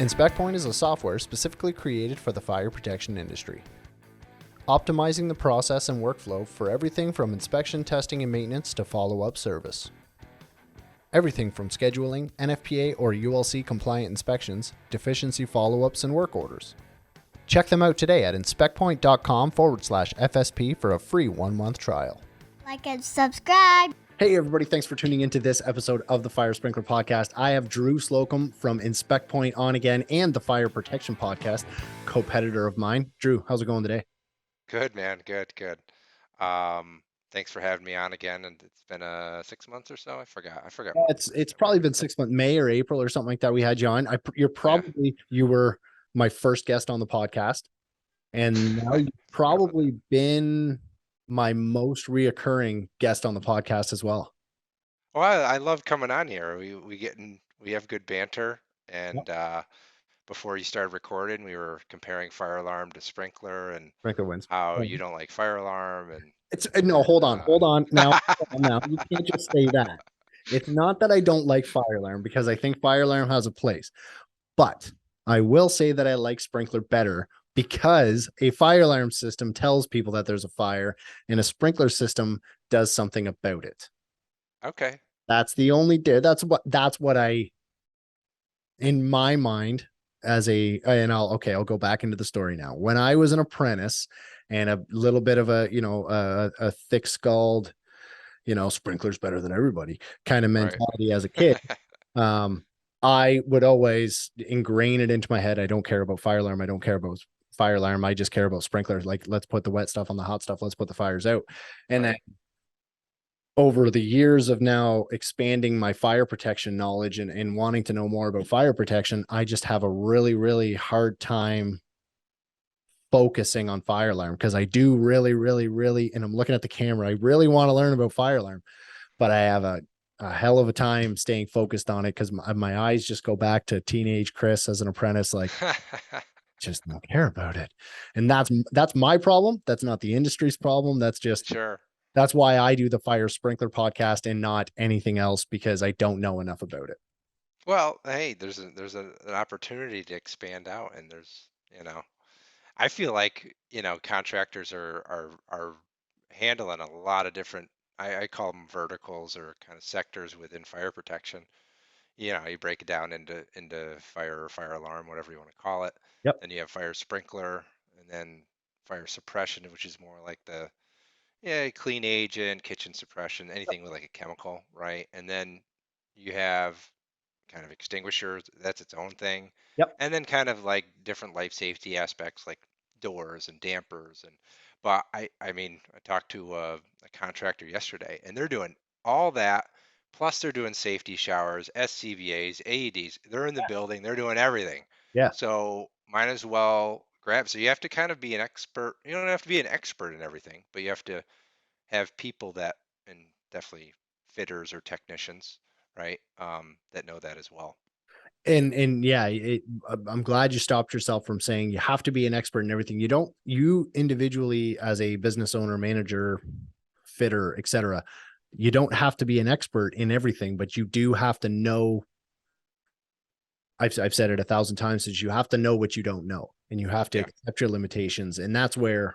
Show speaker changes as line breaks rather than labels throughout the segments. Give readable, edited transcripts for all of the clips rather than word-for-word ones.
InspectPoint is a software specifically created for the fire protection industry, optimizing the process and workflow for everything from inspection, testing, and maintenance to follow-up service. Everything from scheduling, NFPA or ULC compliant inspections, deficiency follow-ups, and work orders. Check them out today at inspectpoint.com/FSP for a free 1-month trial.
Like and subscribe.
Hey everybody, thanks for tuning into this episode of the Fire Sprinkler Podcast. I have Drew Slocum from InspectPoint on again and the Fire Protection Podcast, competitor of mine. Drew, how's it going today?
Good, man. Good. Thanks for having me on again. And it's been 6 months or so. I forgot.
Yeah, it's probably been 6 months, May or April or something like that. We had you on. You were my first guest on the podcast, and now you've probably been my most reoccurring guest on the podcast as well.
Well, I love coming on here. We have good banter, and before you started recording, we were comparing fire alarm to sprinkler and
Sprinkler wins.
how you don't like fire alarm, and
it's no, hold on now. You can't just say that. It's not that I don't like fire alarm, because I think fire alarm has a place, but I will say that I like sprinkler better because a fire alarm system tells people that there's a fire and a sprinkler system does something about it.
Okay.
That's what I, in my mind, I'll go back into the story now. When I was an apprentice and a little bit of a thick-skulled, sprinkler's better than everybody kind of mentality as a kid, I would always ingrain it into my head. I don't care about fire alarm. I don't care about fire alarm. I just care about sprinklers. Like, let's put the wet stuff on the hot stuff. Let's put the fires out. And then over the years of now expanding my fire protection knowledge and wanting to know more about fire protection, I just have a really, really hard time focusing on fire alarm, because I do really, really, really, and I'm looking at the camera, I really want to learn about fire alarm, but I have a hell of a time staying focused on it because my eyes just go back to teenage Chris as an apprentice, like just don't care about it. And that's my problem. That's not the industry's problem. That's just
sure.
That's why I do the Fire Sprinkler Podcast and not anything else, because I don't know enough about it.
Well, hey, there's an opportunity to expand out, and I feel like contractors are handling a lot of different. I call them verticals or kind of sectors within fire protection. You break it down into fire or fire alarm, whatever you want to call it.
Yep.
Then you have fire sprinkler, and then fire suppression, which is more like the clean agent, kitchen suppression, anything with like a chemical, right? And then you have kind of extinguishers, that's its own thing.
Yep.
And then kind of like different life safety aspects like doors and dampers. But I talked to a contractor yesterday, and they're doing all that, plus they're doing safety showers, SCBAs, AEDs. They're in the building, they're doing everything.
Yeah.
So might as well grab. So you have to kind of be an expert. You don't have to be an expert in everything, but you have to have people that, and definitely fitters or technicians, right? That know that as well.
And yeah, I'm glad you stopped yourself from saying you have to be an expert in everything. You individually as a business owner, manager, fitter, etc., you don't have to be an expert in everything, but you do have to know. I've said it 1,000 times, is you have to know what you don't know, and you have to accept your limitations. And that's where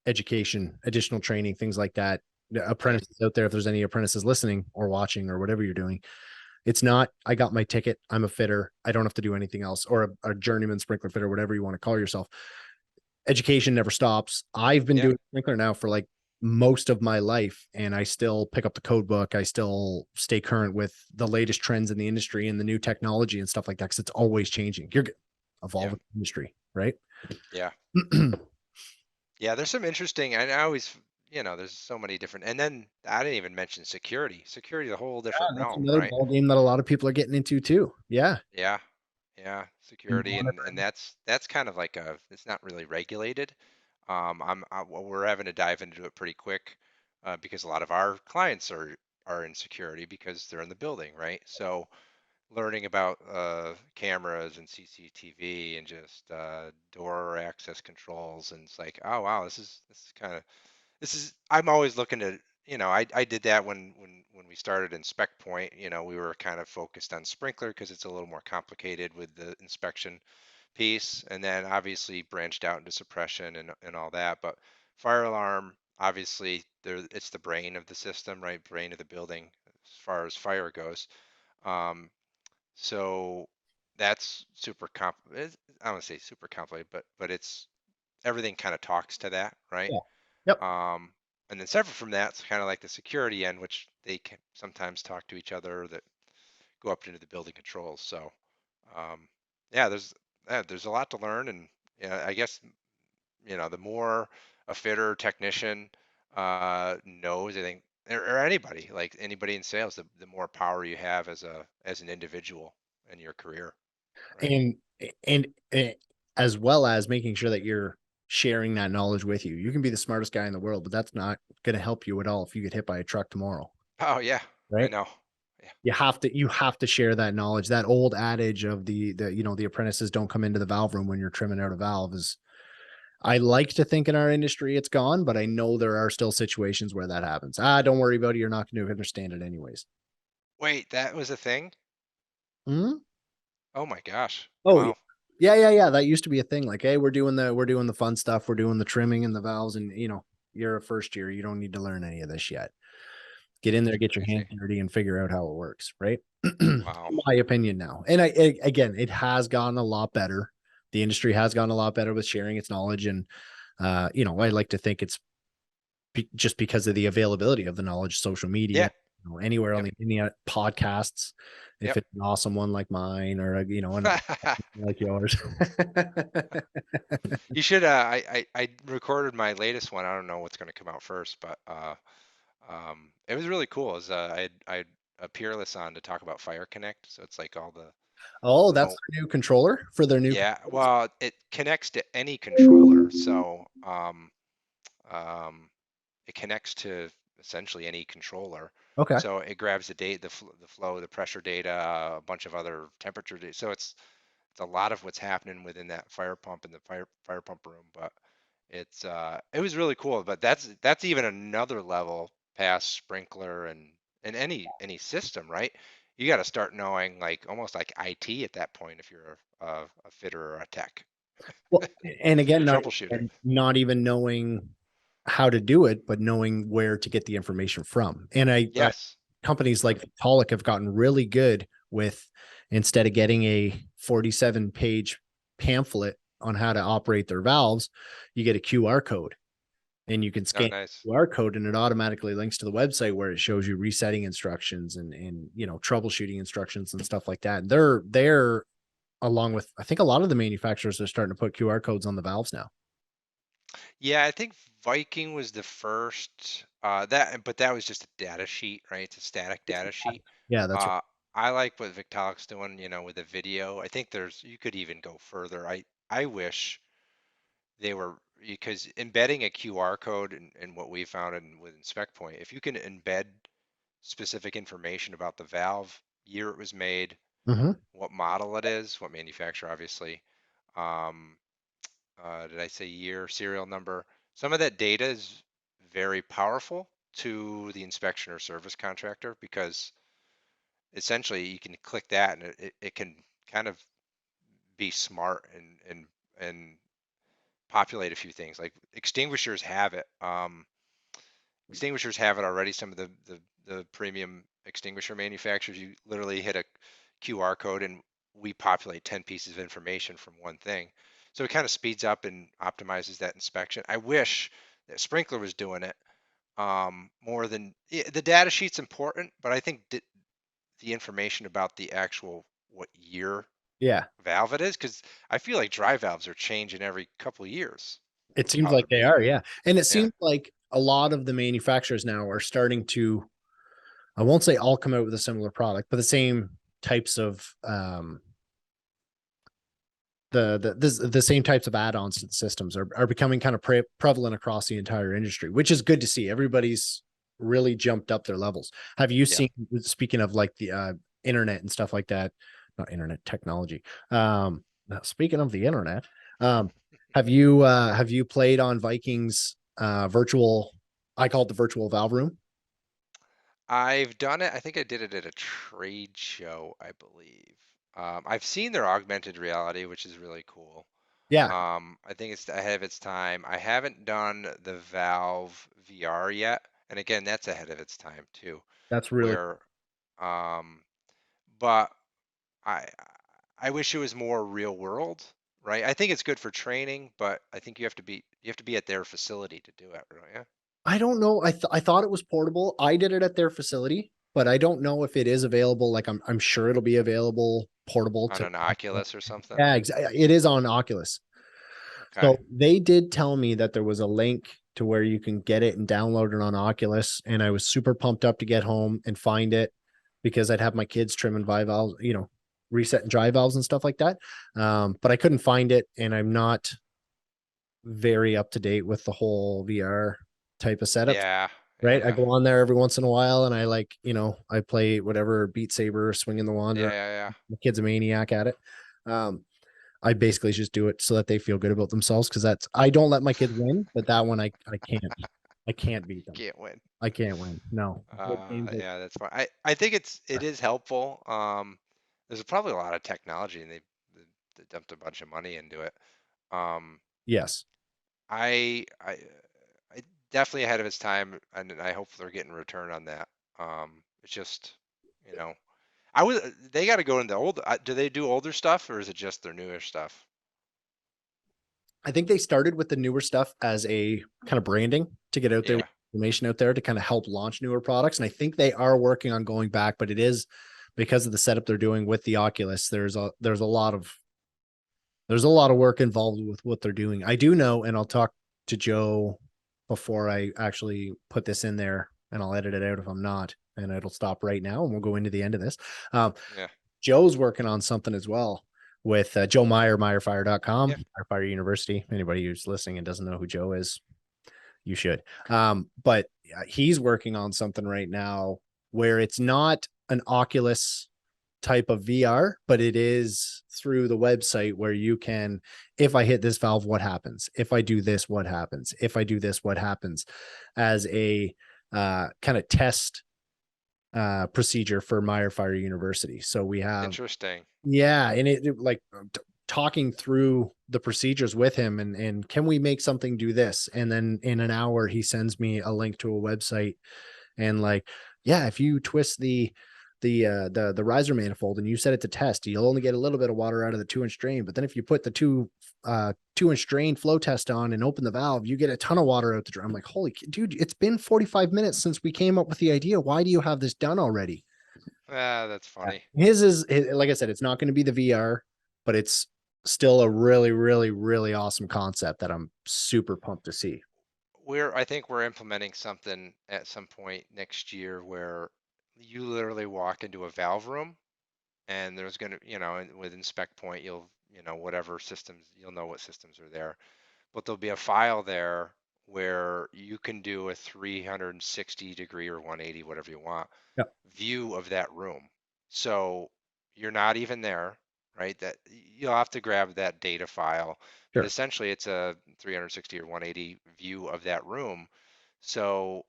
education, additional training, things like that. Apprentices out there, if there's any apprentices listening or watching or whatever you're doing, it's not, I got my ticket, I'm a fitter, I don't have to do anything else, or a journeyman sprinkler fitter, whatever you want to call yourself. Education never stops. I've been doing sprinkler now for like most of my life, and I still pick up the code book. I still stay current with the latest trends in the industry and the new technology and stuff like that, because it's always changing. You're evolving industry, right?
Yeah. Yeah, there's some interesting, and I always, there's so many different, and then I didn't even mention security. Security is a whole different realm,
another
right?
ball game that a lot of people are getting into too. Yeah.
Security, and that's kind of like it's not really regulated. We're having to dive into it pretty quick, because a lot of our clients are in security because they're in the building, right? So learning about cameras and CCTV and just door access controls, and it's like, oh wow, this is I'm always looking to I did that when we started in Spec Point. We were kind of focused on sprinkler because it's a little more complicated with the inspection piece, and then obviously branched out into suppression and all that. But fire alarm, obviously, it's the brain of the system, right? Brain of the building as far as fire goes. Um, so that's super I don't want to say super complicated, but it's everything kind of talks to that, right?
Yeah. Yep.
Um, and then separate from that, it's kind of like the security end, which they can sometimes talk to each other that go up into the building controls. So, um, yeah, there's a lot to learn, and I guess the more a fitter technician knows, I think, or anybody like anybody in sales, the more power you have as an individual in your career, right?
And and eh, as well as making sure that you're sharing that knowledge with you. You can be the smartest guy in the world, but that's not going to help you at all if you get hit by a truck tomorrow,
Oh yeah, I
right?
know. Yeah.
You have to share that knowledge. That old adage of the apprentices don't come into the valve room when you're trimming out a valve is, I like to think in our industry it's gone, but I know there are still situations where that happens. Don't worry about it. You're not going to understand it anyways.
Wait, that was a thing?
Hmm.
Oh my gosh.
Oh
Wow.
yeah. That used to be a thing. Like, hey, we're doing the fun stuff. We're doing the trimming and the valves, and you're a first year. You don't need to learn any of this yet. Get in
That's
there, get your hands
crazy.
dirty, and figure out how it works. Right.
Wow.
My opinion now, and again, it has gotten a lot better. The industry has gotten a lot better with sharing its knowledge, and I like to think it's just because of the availability of the knowledge, social media,
Yeah.
anywhere on
Yep.
the internet, podcasts. If
Yep.
it's an awesome one like mine, or an like yours.
You should. I recorded my latest one. I don't know what's going to come out first, but it was really cool. I had a peerless on to talk about Fire Connect. So it's like all the
Oh, that's
remote.
their new controller for their new
Yeah.
controls?
Well, it connects to any controller. So um, it connects to essentially any controller.
Okay.
So it grabs the data, the flow, the pressure data, a bunch of other temperature data. So it's a lot of what's happening within that fire pump in the fire pump room. But it was really cool. But that's even another level past sprinkler and any system, right? You got to start knowing like almost like IT at that point if you're a fitter or a tech
Well, and again,
troubleshooting.
not even knowing how to do it, but knowing where to get the information from. And
Yes.
companies
Yep.
like Vitalik have gotten really good with, instead of getting a 47-page pamphlet on how to operate their valves, you get a QR code, and you can
Oh,
scan
nice.
the QR code, and it automatically links to the website where it shows you resetting instructions and troubleshooting instructions and stuff like that. And they're along with, I think, a lot of the manufacturers are starting to put QR codes on the valves now.
Yeah, I think Viking was the first but that was just a data sheet, right? It's a static data sheet.
Yeah, that's right.
Uh, I like what Victalic's doing, with the video. I think you could even go further. I wish they were because embedding a QR code and what we found with InspectPoint, if you can embed specific information about the valve, year it was made,
Mm-hmm.
what model it is, what manufacturer, obviously. Um, did I say year, serial number? Some of that data is very powerful to the inspection or service contractor because essentially you can click that and it can kind of be smart and populate a few things. Like extinguishers have it. Extinguishers have it already. Some of the premium extinguisher manufacturers, you literally hit a QR code and we populate 10 pieces of information from one thing. So it kind of speeds up and optimizes that inspection. I wish that Sprinkler was doing it more than the data sheet's important, but I think the information about the actual what year
Yeah,
valve it is, because I feel like dry valves are changing every couple of years
it
for
seems
powder
like they
media.
are. Yeah, and it
Yeah.
seems like a lot of the manufacturers now are starting to, I won't say all come out with a similar product, but the same types of the same types of add-ons to the systems are becoming kind of prevalent across the entire industry, which is good to see. Everybody's really jumped up their levels. Have you
Yeah.
seen, speaking of like the internet and stuff like that, not internet technology, now speaking of the internet, um have you played on Vikings virtual, I call it the virtual valve room?
I've done it. I think I did it at a trade show, I believe. I've seen their augmented reality, which is really cool.
Yeah,
I think it's ahead of its time. I haven't done the Valve VR yet, and again, that's ahead of its time too.
that's really.
Where, um, but I I wish it was more real world, right? I think it's good for training, but I think you have to be at their facility to do it, right? Yeah.
I don't know. I thought it was portable. I did it at their facility, but I don't know if it is available. Like I'm sure it'll be available portable
On
to.
an Oculus or something.
Yeah, it is on Oculus.
Okay.
So they did tell me that there was a link to where you can get it and download it on Oculus, and I was super pumped up to get home and find it because I'd have my kids trimming valves, resetting dry valves and stuff like that. But I couldn't find it, and I'm not very up to date with the whole VR type of setup.
Yeah.
Right. I
Yeah.
go on there every once in a while and I play whatever Beat Saber, swinging the wand
Yeah.
around.
Yeah. Yeah.
The kid's a maniac at it. Um, I basically just do it so that they feel good about themselves because I don't let my kids win, but that one I can't. I can't beat them.
Can't win.
I can't win. No.
Yeah, that's fine. I think it is helpful. There's probably a lot of technology, and they dumped a bunch of money into it. Um,
Yes.
I definitely ahead of its time, and I hope they're getting a return on that. It's just, you know, they got to go into old. Do they do older stuff, or is it just their newer stuff?
I think they started with the newer stuff as a kind of branding to get out there,
Yeah.
information out there to kind of help launch newer products. And I think they are working on going back, but it is because of the setup they're doing with the Oculus. There's a lot of work involved with what they're doing. I do know, and I'll talk to Joe before I actually put this in there, and I'll edit it out if I'm not, and it'll stop right now, and we'll go into the end of this. Um,
Yeah.
Joe's working on something as well with Joe Meyer, MeyerFire.com,
Yeah.
Fire University. Anybody who's listening and doesn't know who Joe is, you should. But he's working on something right now where it's not an Oculus type of VR, but it is through the website where you can, if I hit this valve, what happens? If I do this, what happens? If I do this, what happens? As a kind of test procedure for Meyer Fire University. So we have,
Interesting.
yeah, and it like talking through the procedures with him and can we make something do this? And then in an hour, he sends me a link to a website and like, yeah, if you twist the riser manifold and you set it to test, you'll only get a little bit of water out of the 2-inch drain. But then if you put the 2-inch drain flow test on and open the valve, you get a ton of water out the drain. I'm like, holy dude, it's been 45 minutes since we came up with the idea. Why do you have this done already?
That's funny.
His is like I said, it's not going to be the VR, but it's still a really, really, really awesome concept that I'm super pumped to see.
I think we're implementing something at some point next year where you literally walk into a valve room and there's going to, and with inspect point, whatever systems, you'll know what systems are there, but there'll be a file there where you can do a 360-degree or 180, whatever you want,
Yeah,
view of that room. So you're not even there, right? That you'll have to grab that data file, but
sure.
essentially it's a 360 or 180 view of that room. So,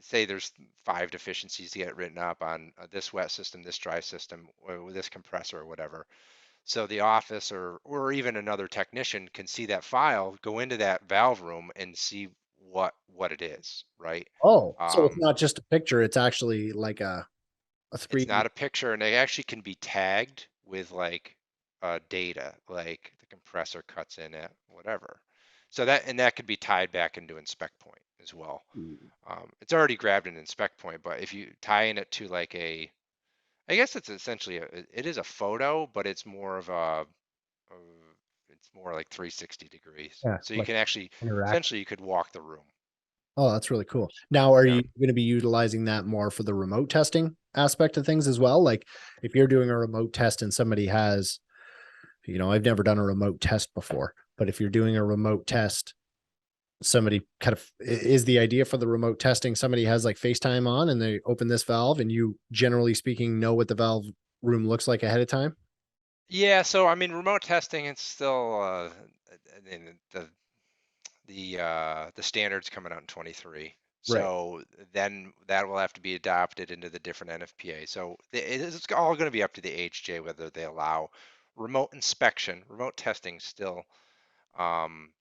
say there's 5 deficiencies to get written up on this wet system, this dry system, or with this compressor or whatever. So the office or even another technician can see that file, go into that valve room and see what it is, right?
Oh, so it's
Um,
not just a picture; it's actually like a
It's
3D.
not a picture, and they actually can be tagged with like data, like the compressor cuts in it, whatever. So that could be tied back into inspect point as well. It's already grabbed an inspect point, but if you tie in it to like I guess it's essentially it is a photo, but it's more of a it's more like 360 degrees.
Yeah,
So you
like
can actually
interact.
essentially you could walk the room.
Oh, that's really cool. Now, are
Yeah.
you going to be utilizing that more for the remote testing aspect of things as well? Like if you're doing a remote test and somebody has, I've never done a remote test before, but if you're doing a remote test, somebody kind of is the idea for the remote testing, somebody has like FaceTime on and they open this valve and you generally speaking know what the valve room looks like ahead of time.
Yeah, so I mean remote testing it's still I mean, the standards coming out in 23.
Right.
So then that will have to be adopted into the different NFPA. So it's all going to be up to the AHJ whether they allow remote inspection, remote testing still. Um,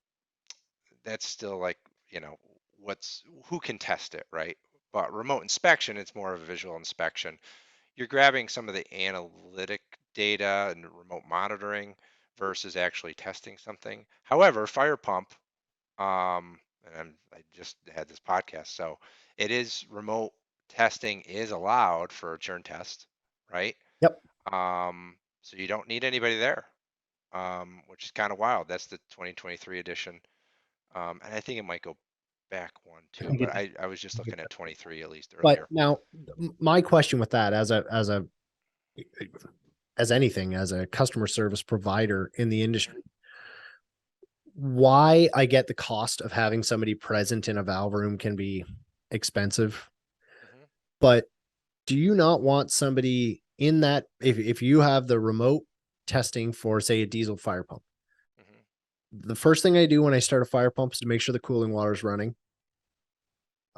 that's still like, you know, who can test it, right? But remote inspection, it's more of a visual inspection. You're grabbing some of the analytic data and remote monitoring versus actually testing something. However, fire pump, I just had this podcast, so it is remote testing is allowed for a churn test, right?
Yep.
So you don't need anybody there, which is kind of wild. That's the 2023 edition. And I think it might go back one
I
too,
think
but
it,
I was just looking at 23 at least
but
earlier.
now my question with that as anything, as a customer service provider in the
Hmm.
industry, why I get the cost of having somebody present in a valve room can be expensive,
Hmm.
but do you not want somebody in that if you have the remote testing for say a diesel fire pump,
Hmm.
the first thing I do when I start a fire pump is to make sure the cooling water is running.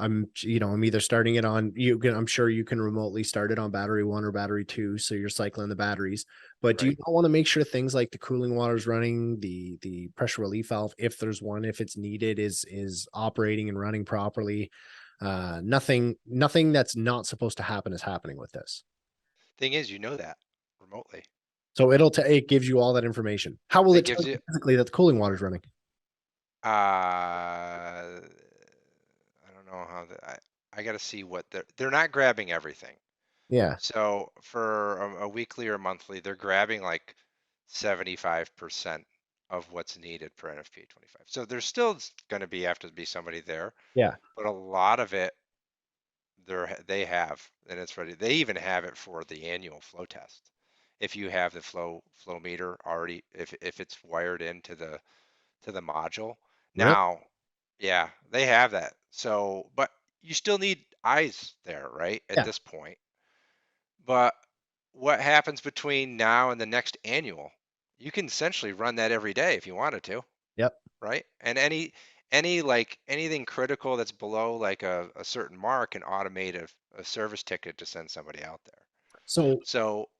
I'm either starting it on I'm sure you can remotely start it on battery one or battery two. So you're cycling the batteries, but do you
Right.
not want to make sure things like the cooling water is running, the pressure relief valve, if there's one, if it's needed is operating and running properly. Nothing that's not supposed to happen is happening with this.
Thing is, you know that remotely.
So it gives you all that information. How will
It
it tell
gives
you
you
physically that the cooling water is running?
I don't know how I got to see what they're not grabbing everything.
Yeah.
So for a weekly or monthly, they're grabbing like 75% of what's needed per NFPA 25. So there's still going to be have to be somebody there,
Yeah.
but a lot of it they have, and it's ready. They even have it for the annual flow test. If you have the flow meter already, if it's wired into the module.
Really?
Now, yeah, they have that. So, but you still need eyes there, right? At
Yeah.
this point. But what happens between now and the next annual? You can essentially run that every day if you wanted to,
Yep.
right? And any like anything critical that's below like a certain mark can automate a service ticket to send somebody out there.
So
So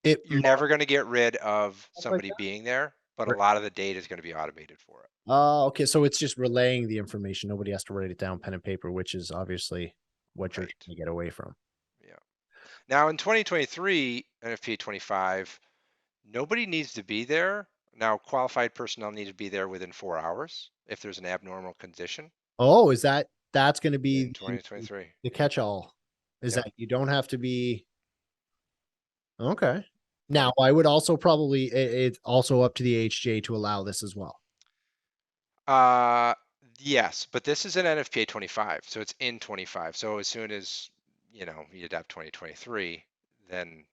it
you're never going to get rid of
stuff like
somebody being there, but a
that.
lot of the data is going to be automated for it.
Oh, okay. So it's just relaying the information. Nobody has to write it down pen and paper, which is obviously what you're
Right.
trying to get away from.
Yeah. Now in 2023, NFPA 25, nobody needs to be there. Now, qualified personnel need to be there within 4 hours if there's an abnormal condition
Oh, that's going to
in
be
2023.
the catch-all? Is
Yep.
that you don't have to be okay?
Nope.
Now, I would also probably it's also up to the HJ to allow this as well.
Uh, yes, but this is an NFPA 25, so it's in 25. So as soon as you adopt 2023, then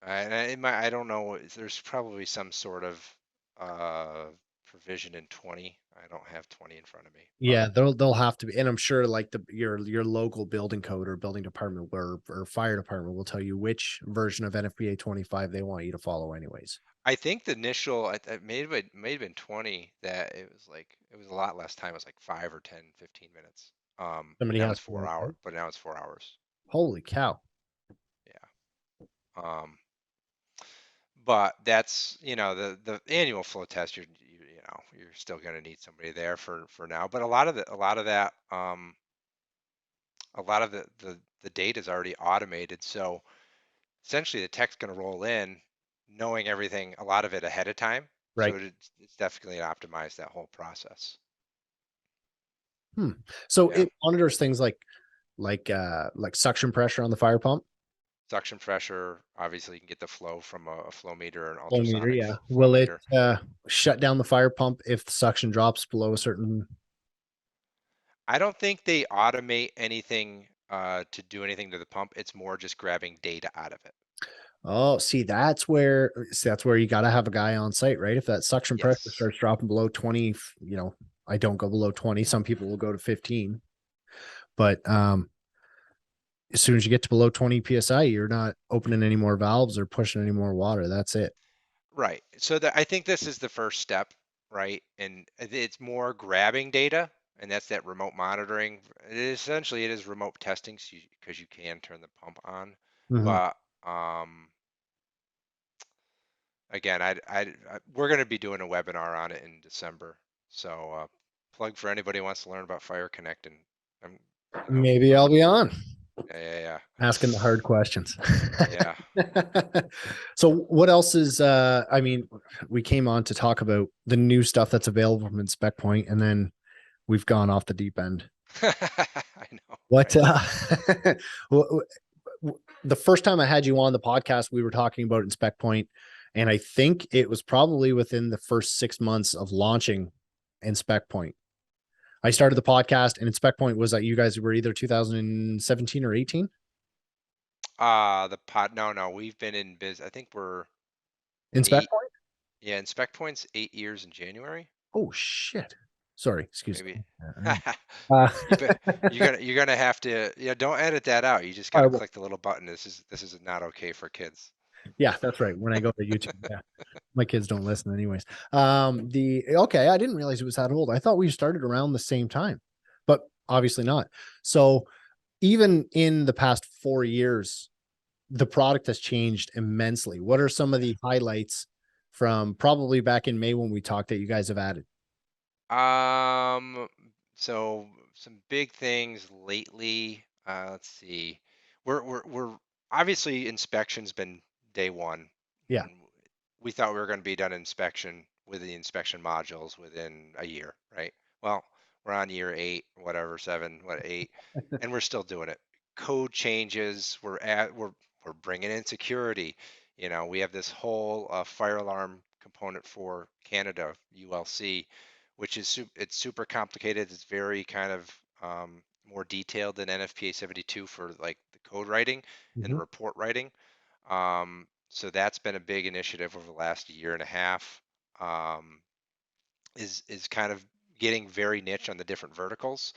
I don't know. There's probably some sort of uh, provision in 20. I don't have 20 in front of me, but
Yeah, they'll have to be, and I'm sure like your local building code or building department or fire department will tell you which version of NFPA 25 they want you to follow, anyways.
I think the initial, it may have been 20 that it was like, it was a lot less time. It was like 5 or 10, 15 minutes.
Somebody
Now
has
it's
to
4 hours, but now it's 4 hours.
holy cow.
Yeah. But that's, the annual flow test, you're still going to need somebody there for now. But a lot of the data is already automated. So essentially the tech's going to roll in knowing everything, a lot of it ahead of time. So
Right.
it's definitely optimized that whole process.
Hmm. So
Yeah.
it monitors things like suction pressure on the fire pump.
Suction pressure, obviously you can get the flow from a flow meter, an
Flow meter,
ultrasonic
yeah.
flow
Will it
meter.
shut down the fire pump if the suction drops below a certain?
I don't think they automate anything to do anything to the pump. It's more just grabbing data out of it.
Oh, that's where you got to have a guy on site, right? If that suction pressure
Yes.
starts dropping below 20, I don't go below 20. Some people will go to 15, but as soon as you get to below 20 psi, you're not opening any more valves or pushing any more water. That's it.
Right. So I think this is the first step, right? And it's more grabbing data and that's that remote monitoring. Essentially it is remote testing, so because you can turn the pump on.
Mhm.
But again, we're going to be doing a webinar on it in December. So plug for anybody who wants to learn about Fire Connect, and I'm,
Maybe I'll be on
yeah,
asking the hard questions.
yeah.
So what else is I mean, we came on to talk about the new stuff that's available from Inspect Point, and then we've gone off the deep end.
I know,
What
right?
The first time I had you on the podcast, we were talking about Inspect Point, and I think it was probably within the first 6 months of launching Inspect Point. I started the podcast, and Inspect Point was that you guys were either 2017 or 18.
No, we've been in biz. I think we're
Inspect
eight.
Point.
Yeah, Inspect Point's 8 years in January,
Oh shit! Sorry, excuse
maybe.
me. Uh,
You bet you're gonna have to, yeah, don't edit that out. You just
all
gotta
right, well,
click the little button. This is not okay for kids.
yeah, that's right. When I go to YouTube, yeah, my kids don't listen anyways. The okay, I didn't realize it was that old. I thought we started around the same time, but obviously not. So even in the past 4 years, the product has changed immensely. What are some of the highlights from probably back in May when we talked that you guys have added?
Um, so some big things lately. Let's see. We're obviously inspection's been day one,
Yeah.
and we thought we were going to be done inspection with the inspection modules within a year, right? Well, we're on year 8, whatever, 7, what 8, and we're still doing it. Code changes. We're bringing in security. We have this whole fire alarm component for Canada, ULC, which is it's super complicated. It's very kind of more detailed than NFPA 72 for like the code writing and the
Mhm.
report writing. So that's been a big initiative over the last year and a half. Um, is kind of getting very niche on the different verticals.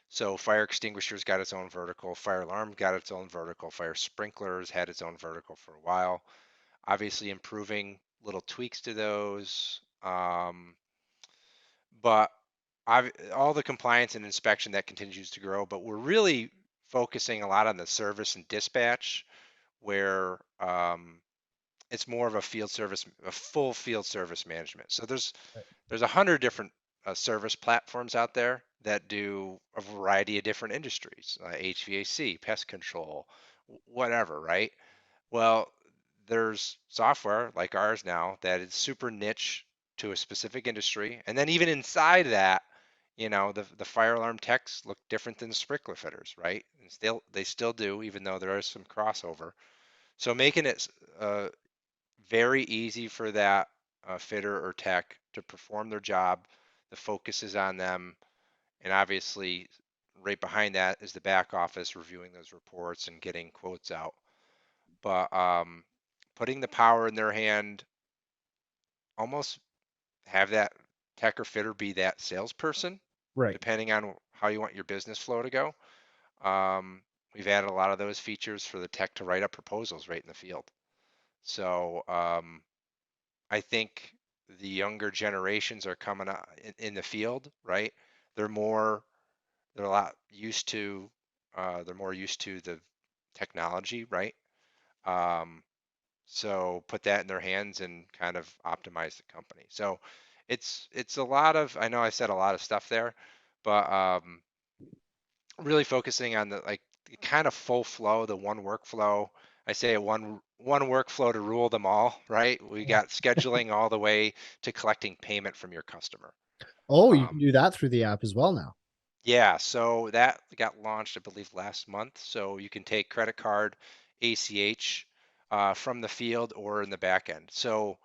So fire extinguishers got its own vertical, fire alarm got its own vertical, fire sprinklers had its own vertical for a while. Obviously improving little tweaks to those. But all the compliance and inspection that continues to grow, but we're really focusing a lot on the service and dispatch, where it's more of a field service, a full field service management. So there's 100 different service platforms out there that do a variety of different industries, HVAC, pest control, whatever, right? Well, there's software like ours now that is super niche to a specific industry. And then even inside that, the fire alarm techs look different than the sprinkler fitters, right? And they still do, even though there is some crossover. So making it very easy for that fitter or tech to perform their job. The focus is on them. And obviously, right behind that is the back office reviewing those reports and getting quotes out. But putting the power in their hand, almost have that tech or fitter be that salesperson,
Right.
depending on how you want your business flow to go. We've added a lot of those features for the tech to write up proposals right in the field. So I think the younger generations are coming out in the field, right? They're more, they're a lot used to, they're more used to the technology, right? Um, So put that in their hands and kind of optimize the company. So it's a lot of, I know I said a lot of stuff there, but really focusing on the like the kind of full flow, the one workflow. I say one workflow to rule them all, right? We got scheduling all the way to collecting payment from your customer.
Oh, you can
Um,
do that through the app as well now.
yeah, so that got launched, I believe, last month. So you can take credit card, ACH from the field or in the back end. So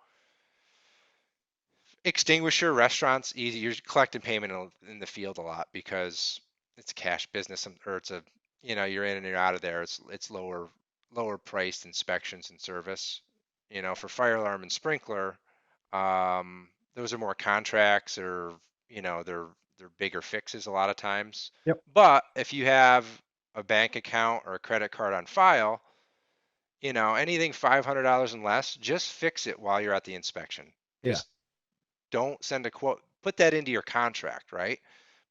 extinguisher restaurants easy. You're collecting payment in the field a lot because it's a cash business, or it's a, you're in and you're out of there. It's lower priced inspections and service. For fire alarm and sprinkler, those are more contracts, or they're bigger fixes a lot of times.
Yep.
But if you have a bank account or a credit card on file, anything $500 and less, just fix it while you're at the inspection.
Yeah.
Just don't send a quote, put that into your contract, right?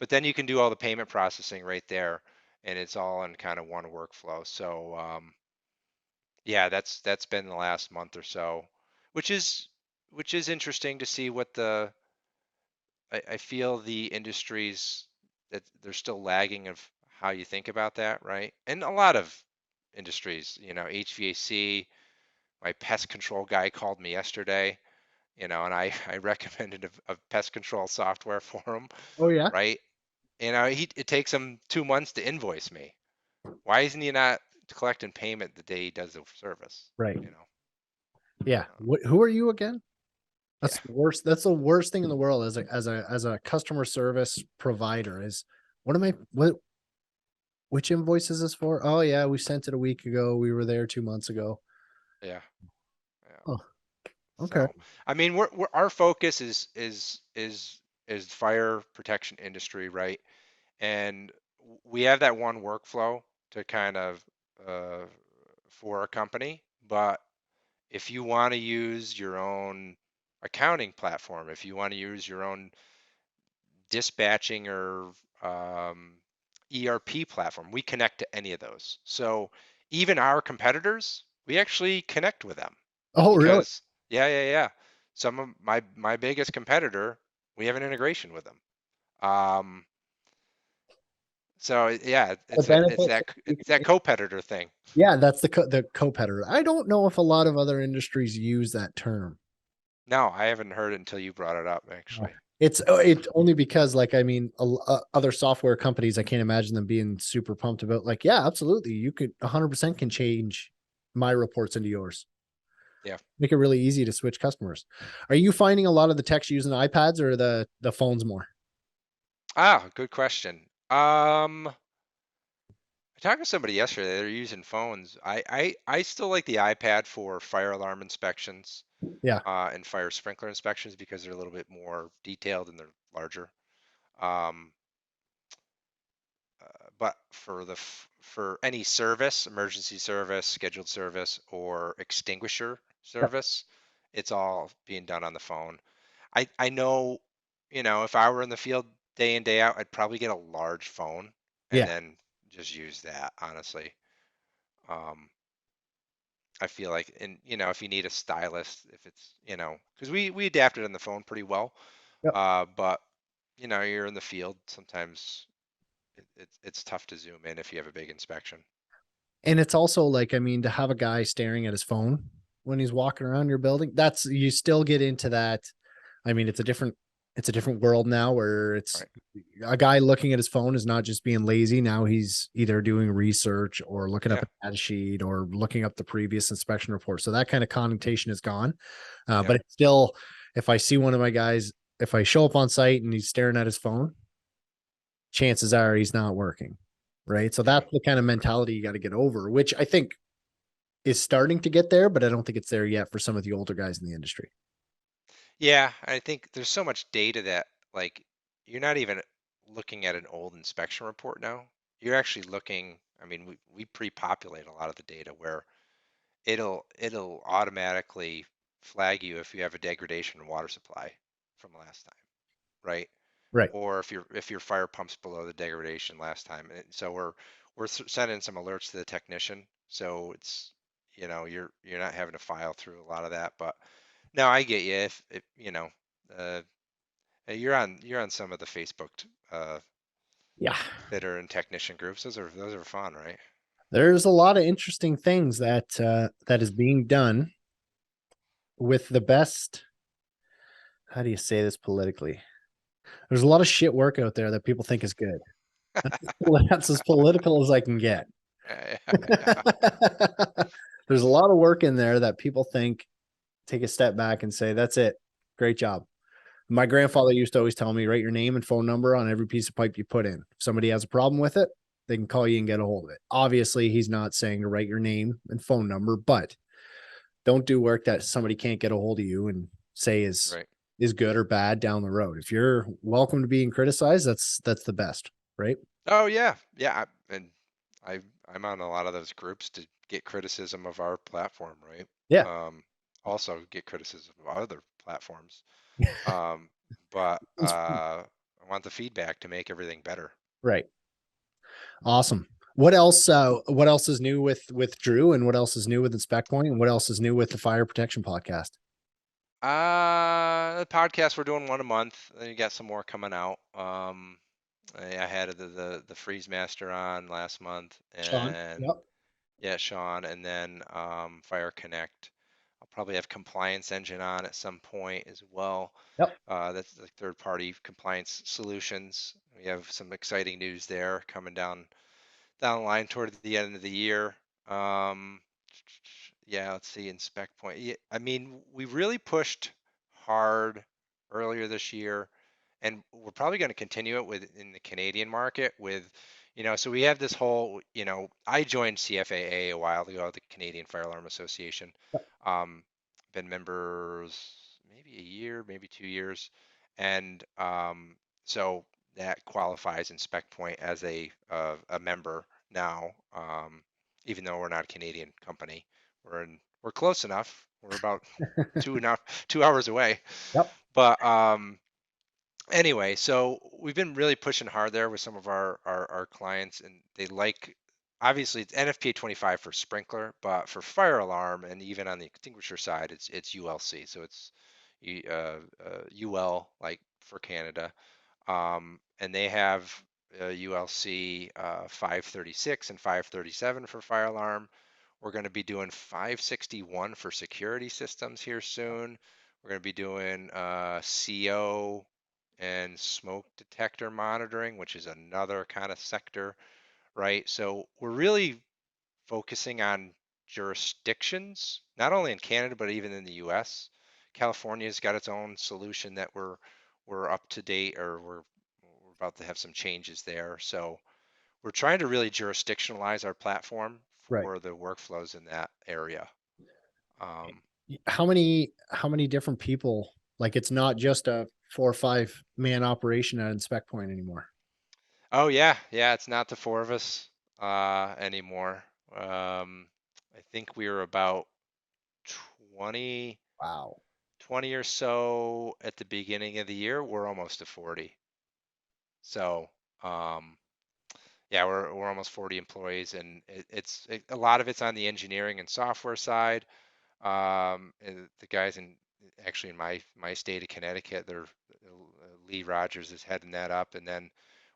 but then you can do all the payment processing right there, and it's all in kind of one workflow. So yeah, that's been the last month or so, which is interesting to see what the I feel the industries that they're still lagging of how you think about that, right? And a lot of industries, HVAC, my pest control guy called me yesterday, and I recommended a pest control software for him,
Oh yeah.
right? It takes him 2 months to invoice me. Why isn't he not collecting payment the day he does the service?
Right.
You know,
Yeah.
um,
Who are you again?
yeah,
That's the worst. That's the worst thing in the world as a customer service provider is which invoice is this for? Oh yeah, we sent it a week ago. We were there 2 months ago.
yeah, yeah.
Oh, okay.
So, I mean, our focus is fire protection industry, right? And we have that one workflow to kind of uh, for a company, but if you want to use your own accounting platform, if you want to use your own dispatching or ERP platform, we connect to any of those. So even our competitors, we actually connect with them
Oh really?
because yeah. Some of my biggest competitor, we have an integration with them. Um, so yeah,
The benefits.
it's that competitor thing.
Yeah, that's the competitor. I don't know if a lot of other industries use that term.
No, I haven't heard it until you brought it up,
No.
actually.
It's only because like I mean other software companies I can't imagine them being super pumped about like yeah absolutely you could 100% can change my reports into yours.
Yeah.
Make it really easy to switch customers. Are you finding a lot of the techs using iPads or the phones more?
Ah, good question. I talked to somebody yesterday. They're using phones. I still like the iPad for fire alarm inspections,
Yeah.
and fire sprinkler inspections because they're a little bit more detailed and they're larger. Um, but for any service, emergency service, scheduled service, or extinguisher
Yep.
service, it's all being done on the phone. I know, if I were in the field day in, day out, I'd probably get a large phone and
Yeah.
then just use that, honestly. Um, I feel like, and if you need a stylist, if it's, because we adapted on the phone pretty well.
Yep.
But you're in the field, sometimes it's tough to zoom in if you have a big inspection.
And it's also like, I mean, to have a guy staring at his phone when he's walking around your building, that's you still get into that. I mean, it's a different world now where it's
Right.
a guy looking at his phone is not just being lazy. Now he's either doing research or looking up
Yeah.
a data sheet or looking up the previous inspection report. So that kind of connotation is gone.
Yep.
But it's still, if I see one of my guys, if I show up on site and he's staring at his phone, chances are he's not working. Right. So
Yeah.
that's the kind of mentality you got to get over, which I think is starting to get there, but I don't think it's there yet for some of the older guys in the industry.
Yeah. I think there's so much data that, like, you're not even looking at an old inspection report now. You're actually looking, I mean, we pre-populate a lot of the data where it'll automatically flag you if you have a degradation in water supply from last time, right?
Right.
Or if your fire pump's below the degradation last time. And so we're sending some alerts to the technician, so it's you're not having to file through a lot of that. But no, I get you. If uh, you're on some of the Facebook
Yeah.
fitter and technician groups. Those are fun, right?
There's a lot of interesting things that is being done with the best. How do you say this politically? There's a lot of shit work out there that people think is good. That's as political as I can get.
Yeah, yeah,
There's a lot of work in there that people think take a step back and say, that's it. Great job. My grandfather used to always tell me, write your name and phone number on every piece of pipe you put in. If somebody has a problem with it, they can call you and get a hold of it. Obviously, he's not saying to write your name and phone number, but don't do work that somebody can't get a hold of you and say is
right.
is good or bad down the road. If you're welcome to being criticized, that's the best, right?
Oh yeah, yeah. And I I'm on a lot of those groups to get criticism of our platform, right?
Yeah.
Um, Also get criticism of other platforms. Um, but want the feedback to make everything better.
Right. Awesome. What else is new with Drew, and what else is new with Inspect Point, and what else is new with the Fire Protection Podcast?
The podcast, we're doing one a month. Then you got some more coming out. I had the Freeze Master on last month,
Sean.
and
Yep.
yeah, Sean, and then Fire Connect. I'll probably have Compliance Engine on at some point as well.
Yep.
That's the third-party compliance solutions. We have some exciting news there coming down the line toward the end of the year. Yeah, let's see, Inspect Point. Yeah, I mean, we really pushed hard earlier this year, and we're probably going to continue it with in the Canadian market with, so we have this whole, I joined CFAA a while ago, the Canadian Fire Alarm Association. Um, been members maybe a year, maybe 2 years, and so that qualifies Inspect Point as a member now, even though we're not a Canadian company. We're close enough. We're about 2 hours away.
Yep.
But anyway, so we've been really pushing hard there with some of our clients, and they like, obviously it's NFPA 25 for sprinkler, but for fire alarm and even on the extinguisher side, it's ULC. So it's UL like for Canada. And they have ULC 536 and 537 for fire alarm. We're going to be doing 561 for security systems here soon. We're going to be doing CO and smoke detector monitoring, which is another kind of sector, right? So we're really focusing on jurisdictions, not only in Canada, but even in the US. California's got its own solution that we're up to date, or we're about to have some changes there. So we're trying to really jurisdictionalize our platform
Right.
for the workflows in that area.
How many different people, like, it's not just a 4 or 5 man operation at Inspect Point anymore?
Oh yeah, it's not the four of us anymore. I think we were about 20,
Wow.
20 or so at the beginning of the year. We're almost to 40. So yeah, we're almost 40 employees, and a lot of it's on the engineering and software side. And the guys actually in my state of Connecticut, they're Lee Rogers is heading that up, and then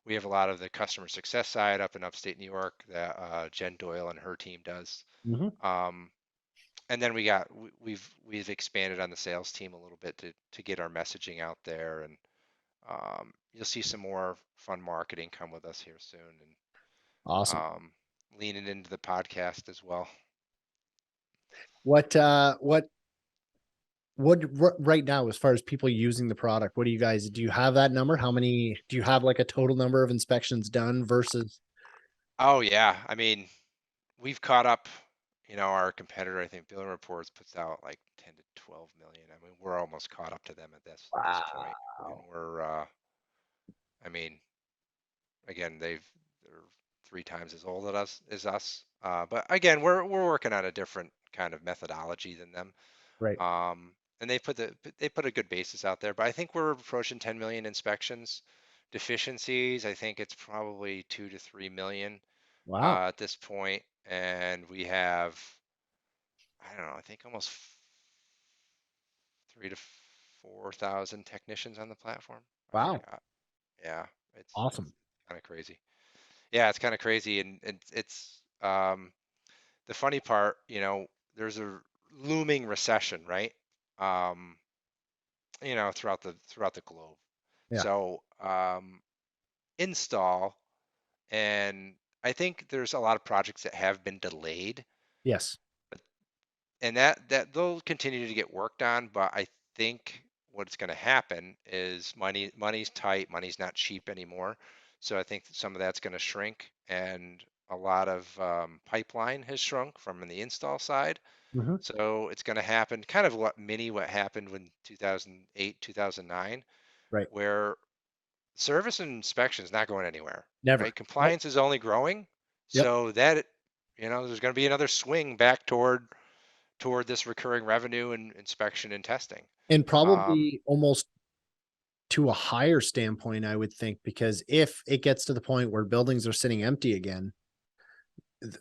we have a lot of the customer success side up in upstate New York that Jen Doyle and her team does.
Mm-hmm.
And then we've expanded on the sales team a little bit to get our messaging out there, and you'll see some more fun marketing come with us here soon, and
Awesome.
leaning into the podcast as well.
What right now, as far as people using the product, do you have that number? How many do you have, like, a total number of inspections done versus?
Oh yeah, I mean, we've caught up. Our competitor, I think Building Reports puts out like 10 to 12 million. I mean, we're almost caught up to them at this point, and
Wow.
we're I mean, again, they're 3 times as old as us. But again, we're working on a different kind of methodology than them.
Right.
And they put a good basis out there, but I think we're approaching 10 million inspections. Deficiencies, I think it's probably 2 to 3 million
Wow.
at this point, and we have, I don't know, I think almost 3 to 4 thousand technicians on the platform. I
Wow.
forgot. Yeah, it's
Awesome.
kind of crazy. Yeah, it's kind of crazy, and it's the funny part. There's a looming recession, right? Um, throughout the globe.
Yeah.
So install, and I think there's a lot of projects that have been delayed,
Yes.
and that they'll continue to get worked on. But I think what's going to happen is money's tight, money's not cheap anymore. So I think that some of that's going to shrink, and a lot of pipeline has shrunk from the install side.
Mm-hmm.
So it's going to happen kind of what happened when 2008, 2009,
Right.
where service and inspection is not going anywhere,
Never.
right?
Nope.
Compliance is only growing.
Yep.
So that, there's going to be another swing back toward this recurring revenue and inspection and testing.
And
Um,
probably almost to a higher standpoint, I would think, because if it gets to the point where buildings are sitting empty again,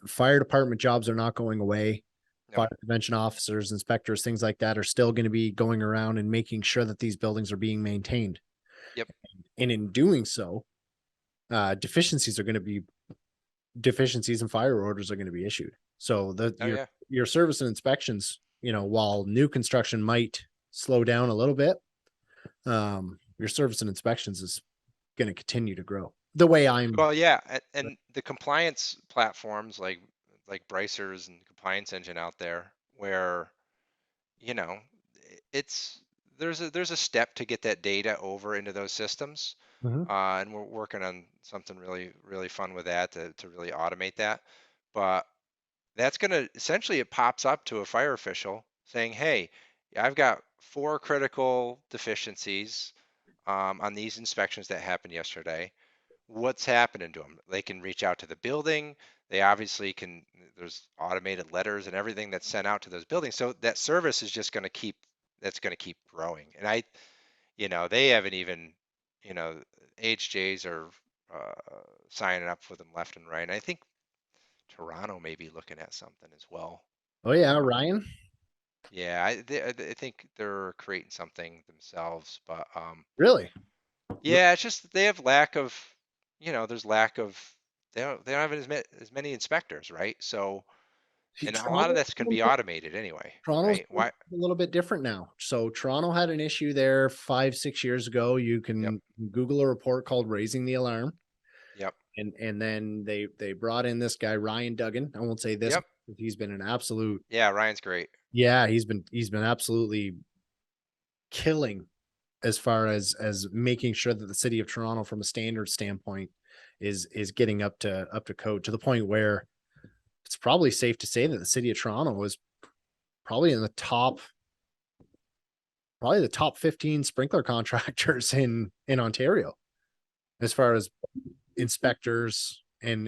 fire department jobs are not going away.
No.
Fire prevention officers, inspectors, things like that are still going to be going around and making sure that these buildings are being maintained.
Yep.
And in doing so, deficiencies are going to be deficiencies and fire orders are going to be issued. So the
Oh yeah.
your service and inspections, while new construction might slow down a little bit, your service and inspections is going to continue to grow. The way I'm
Well, yeah, and the compliance platforms like Bricers and Compliance Engine out there, where you know it's there's a step to get that data over into those systems,
Mhm.
and we're working on something really fun with that to really automate that. But that's going to essentially it pops up to a fire official saying, "Hey, I've got 4 critical deficiencies on these inspections that happened yesterday. What's happening to them?" They can reach out to the building. They obviously can, there's automated letters and everything that's sent out to those buildings. So that service is just going to keep, that's going to keep growing. And they haven't even, you know, HJs are signing up for them left and right. And I think Toronto may be looking at something as well.
Oh yeah,
Um,
Ryan.
yeah, I think they're creating something themselves, but
Really?
yeah, it's just they have lack of, there's lack of, they don't have as many inspectors, right? So,
See,
and a lot of
Toronto,
that's can be automated anyway,
Toronto's
right?
a
Why?
little bit different now. So Toronto had an issue there 5, 6 years ago. You
Yep,
can Google a report called "Raising the Alarm,"
yep,
and then they brought in this guy Ryan Duggan. I won't say this.
yep.
He's been an absolute,
Yeah, Ryan's great.
yeah. He's been absolutely killing as far as making sure that the city of Toronto, from a standard standpoint, is getting up to code, to the point where it's probably safe to say that the city of Toronto is probably in the top probably the top 15 sprinkler contractors in Ontario, as far as inspectors and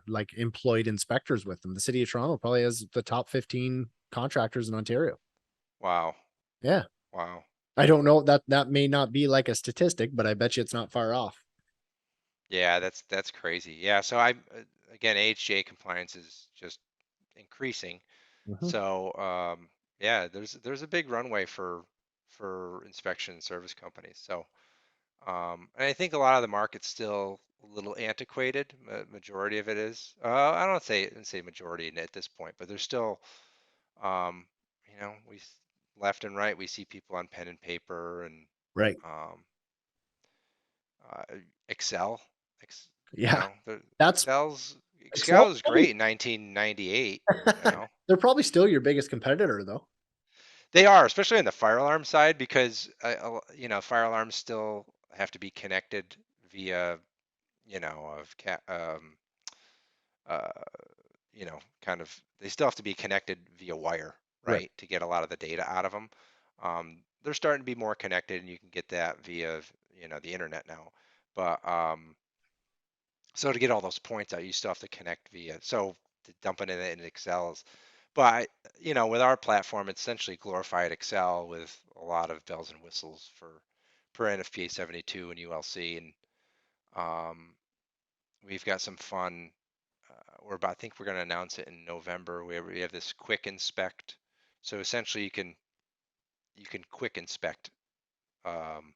like employed inspectors with them. The city of Toronto probably has the top 15 contractors in Ontario.
Wow,
Yeah.
wow.
I don't know, that may not be like a statistic, but I bet you it's not far off.
Yeah, that's crazy. Yeah, so again, AHJ compliance is just increasing.
Mhm.
So yeah, there's a big runway for inspection and service companies. So and I think a lot of the market's still a little antiquated. Majority of it is. I don't say majority at this point, but there's still, um, left and right we see people on pen and paper and
Right.
um, Excel.
Yeah. That's
Excel
Excel's
was
probably
great in 1998. You know,
they're probably still your biggest competitor though.
they are, especially on the fire alarm side, because fire alarms still have to be connected via of cat uh, kind of they still have to be connected via wire,
Right.
right, to get a lot of the data out of them. They're starting to be more connected, and you can get that via the internet now. But so to get all those points out, you still have to connect via. So to dump it in Excel's, but with our platform, it's essentially glorified Excel with a lot of bells and whistles per NFPA 72 and ULC, and um, we've got some fun. I think we're going to announce it in November. We have this quick inspect. So essentially, you can quick inspect. Um,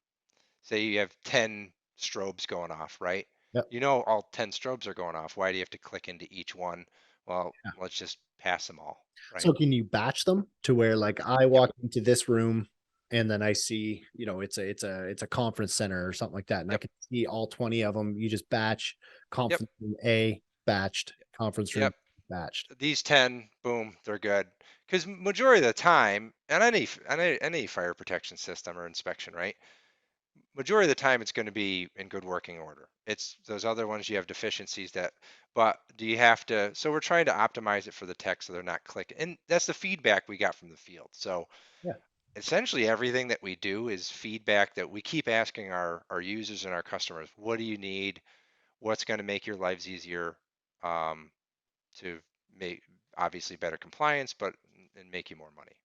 Say you have 10 strobes going off, right?
Yep.
You know all 10 strobes are going off. Why do you have to click into each one? Well,
Yeah.
let's just pass them all,
So
right?
can you batch them to where, like, I
Yep,
walk into this room and then I see, it's a conference center or something like that, and I
yep,
can see all 20 of them. You just batch
yep,
conference room A batched, conference room
yep.
batched.
These 10, boom, they're good. Because majority of the time, and any fire protection system or inspection, right? Majority of the time it's going to be in good working order. It's those other ones you have deficiencies but do you have to, so we're trying to optimize it for the tech so they're not clicking. And that's the feedback we got from the field. So
Yeah.
essentially everything that we do is feedback that we keep asking our users and our customers, what do you need? What's going to make your lives easier to make obviously better compliance, but and make you more money.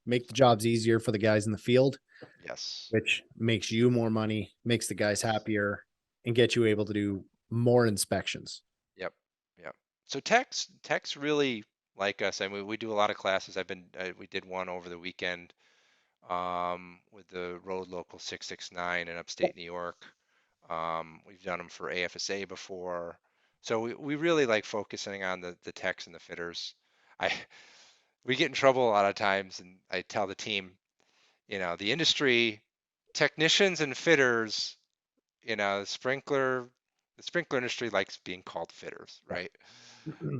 make the jobs easier for the guys in the field,
Yes.
which makes you more money, makes the guys happier, and get you able to do more inspections.
Yep. Yep. So techs really like us. I mean, we do a lot of classes. We did one over the weekend with the Road Local 669 in upstate New York. We've done them for AFSA before. So we really like focusing on the techs and the fitters. I we get in trouble a lot of times, and I tell the team, the industry, technicians and fitters, the sprinkler industry likes being called fitters, right?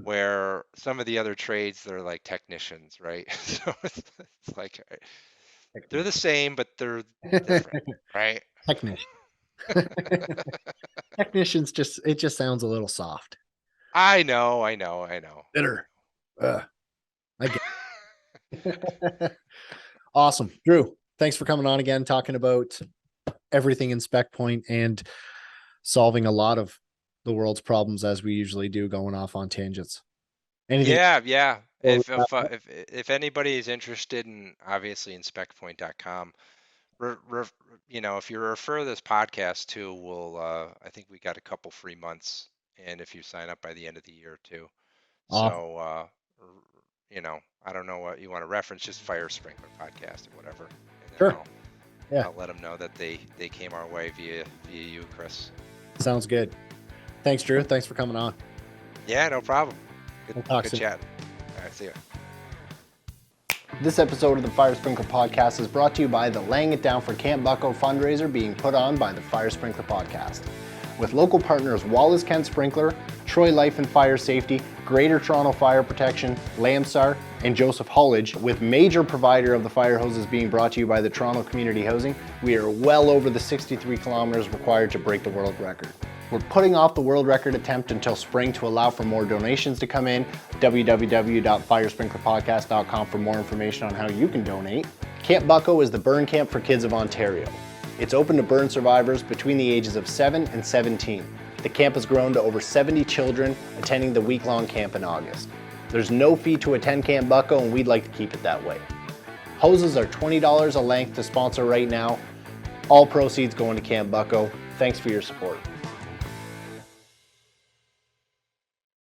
Where some of the other trades, they're like technicians, right? So it's like they're the same, but they're different, right?
Technician. Technicians it just sounds a little soft.
I know.
Bitter. I get it. Awesome. Drew, thanks for coming on again, talking about everything in Spec Point and solving a lot of the world's problems as we usually do, going off on tangents. Anything?
Yeah.
Well,
If anybody is interested in, obviously, in specpoint.com, if you refer this podcast to, I think we got a couple free months, and if you sign up by the end of the year too.
Awesome.
So, I don't know what you want to reference, just Fire Sprinkler Podcast or whatever. And then
Sure.
I'll let them know that they came our way via you, Chris.
Sounds good. Thanks, Drew. Thanks for coming on.
Yeah, no problem.
We'll talk
Good
soon.
chat. All right, see ya.
This episode of the Fire Sprinkler Podcast is brought to you by the Laying It Down for Camp Bucko fundraiser being put on by the Fire Sprinkler Podcast. With local partners Wallace Kent Sprinkler, Troy Life and Fire Safety, Greater Toronto Fire Protection, Lamsar, and Joseph Hullage, with major provider of the fire hoses being brought to you by the Toronto Community Housing, we are well over the 63 kilometers required to break the world record. We're putting off the world record attempt until spring to allow for more donations to come in. www.firesprinklerpodcast.com for more information on how you can donate. Camp Bucko is the burn camp for kids of Ontario. It's open to burn survivors between the ages of 7 and 17. The camp has grown to over 70 children attending the week-long camp in August. There's no fee to attend Camp Bucko, and we'd like to keep it that way. Hoses are $20 a length to sponsor right now. All proceeds going to Camp Bucko. Thanks for your support.